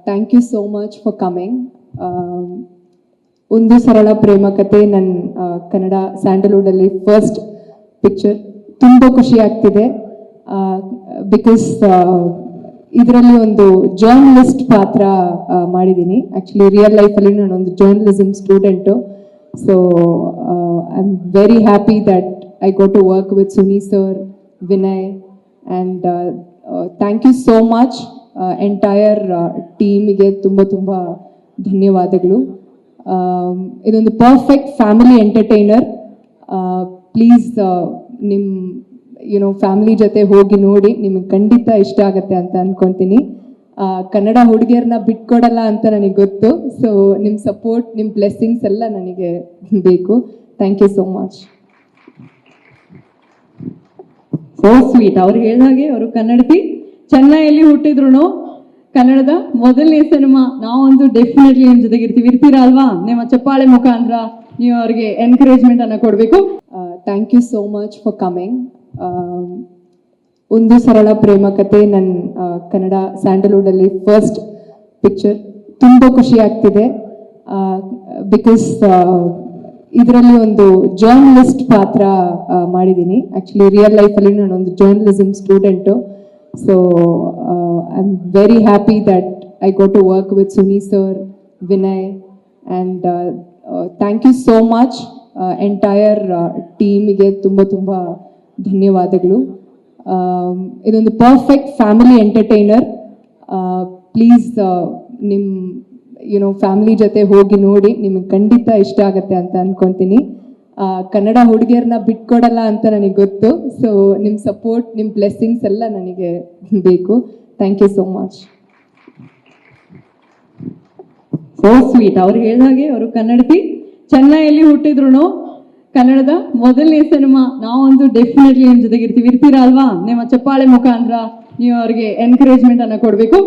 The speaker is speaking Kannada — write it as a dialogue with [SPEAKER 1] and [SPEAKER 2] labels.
[SPEAKER 1] Thank you so much for coming. ಒಂದು ಸರಳ ಪ್ರೇಮ ಕತೆ ನನ್ನ ಕನ್ನಡ ಸ್ಯಾಂಡಲ್ವುಡಲ್ಲಿ ಫಸ್ಟ್ ಪಿಕ್ಚರ್. ತುಂಬ ಖುಷಿ ಆಗ್ತಿದೆ ಬಿಕಾಸ್ ಇದರಲ್ಲಿ ಒಂದು ಜರ್ನಲಿಸ್ಟ್ ಪಾತ್ರ ಮಾಡಿದ್ದೀನಿ. ಆ್ಯಕ್ಚುಲಿ ರಿಯಲ್ ಲೈಫಲ್ಲಿ ನಾನೊಂದು journalism student. So I am very happy that I go to work with Suni sir, Vinay, and thank you so much entire ಟೀಮಿಗೆ ತುಂಬ ತುಂಬ ಧನ್ಯವಾದಗಳು. ಇದೊಂದು ಪರ್ಫೆಕ್ಟ್ ಫ್ಯಾಮಿಲಿ ಎಂಟರ್ಟೈನರ್. ಪ್ಲೀಸ್ ನಿಮ್ಮ ಫ್ಯಾಮಿಲಿ ಜೊತೆ ಹೋಗಿ ನೋಡಿ, ನಿಮಗೆ ಖಂಡಿತ ಇಷ್ಟ ಆಗುತ್ತೆ ಅಂತ ಅನ್ಕೊತೀನಿ. ಕನ್ನಡ ಹುಡುಗಿಯರನ್ನ ಬಿಟ್ಕೊಡಲ್ಲ ಅಂತ ನನಗೆ ಗೊತ್ತು. ಸೊ ನಿಮ್ಮ ಸಪೋರ್ಟ್, ನಿಮ್ಮ ಬ್ಲೆಸ್ಸಿಂಗ್ಸ್ ಎಲ್ಲ ನನಗೆ ಬೇಕು. Thank you so much.
[SPEAKER 2] So sweet. ಅವ್ರು ಹೇಳಿದಾಗೆ ಅವರು ಕನ್ನಡತಿ, ಚೆನ್ನೈಯಲ್ಲಿ ಹುಟ್ಟಿದ್ರು. ಕನ್ನಡದ ಮೊದಲನೇ ಸಿನಿಮಾ. ನಾವಂತೂ ಡೆಫಿನೆಟ್ಲಿ ನಿಮ್ಮ ಜೊತೆಗೆ ಇರ್ತೀರಾ ಅಲ್ವಾ? ನಿಮ್ಮ ಚಪ್ಪಾಳೆ ಮುಖಾಂತರ ನೀವು ಅವ್ರಿಗೆ ಎನ್ಕರೇಜ್ಮೆಂಟ್ ಅನ್ನ ಕೊಡಬೇಕು.
[SPEAKER 1] Thank you so much for coming. ಒಂದು ಸರಳ ಪ್ರೇಮ ಕತೆ ನನ್ನ ಕನ್ನಡ ಸ್ಯಾಂಡಲ್ವುಡಲ್ಲಿ ಫಸ್ಟ್ ಪಿಕ್ಚರ್. ತುಂಬ ಖುಷಿ ಆಗ್ತಿದೆ ಬಿಕಾಸ್ ಇದರಲ್ಲಿ ಒಂದು ಜರ್ನಲಿಸ್ಟ್ ಪಾತ್ರ ಮಾಡಿದ್ದೀನಿ. ಆ್ಯಕ್ಚುಲಿ ರಿಯಲ್ ಲೈಫಲ್ಲಿ ನಾನೊಂದು journalism student. So I am very happy that I go to work with Suni sir, Vinay, and thank you so much entire ಟೀಮಿಗೆ ತುಂಬ ತುಂಬ ಧನ್ಯವಾದಗಳು. ಇದೊಂದು ಪರ್ಫೆಕ್ಟ್ ಫ್ಯಾಮಿಲಿ ಎಂಟರ್ಟೈನರ್. ಪ್ಲೀಸ್ ನಿಮ್ಮ ಫ್ಯಾಮಿಲಿ ಜೊತೆ ಹೋಗಿ ನೋಡಿ, ನಿಮಗೆ ಖಂಡಿತ ಇಷ್ಟ ಆಗುತ್ತೆ ಅಂತ ಅನ್ಕೊತೀನಿ. ಕನ್ನಡ ಹುಡುಗಿಯರನ್ನ ಬಿಟ್ಕೊಡಲ್ಲ ಅಂತ ನನಗೆ ಗೊತ್ತು. ಸೊ ನಿಮ್ಮ ಸಪೋರ್ಟ್, ನಿಮ್ಮ ಬ್ಲೆಸ್ಸಿಂಗ್ಸ್ ಎಲ್ಲ ನನಗೆ ಬೇಕು. Thank you so much.
[SPEAKER 2] So sweet. ಅವ್ರು ಹೇಳಿದಾಗೆ ಅವರು ಕನ್ನಡತಿ, ಚೆನ್ನೈಯಲ್ಲಿ ಹುಟ್ಟಿದ್ರು. ಕನ್ನಡದ ಮೊದಲನೇ ಸಿನಿಮಾ. ನಾವಂತೂ ಡೆಫಿನೆಟ್ಲಿ ನಿಮ್ಮ ಜೊತೆಗೆ ಇರ್ತೀರಾ ಅಲ್ವಾ? ನಿಮ್ಮ ಚಪ್ಪಾಳೆ ಮುಖಾಂತರ ನೀವು ಅವ್ರಿಗೆ ಎನ್ಕರೇಜ್ಮೆಂಟ್ ಅನ್ನ ಕೊಡಬೇಕು.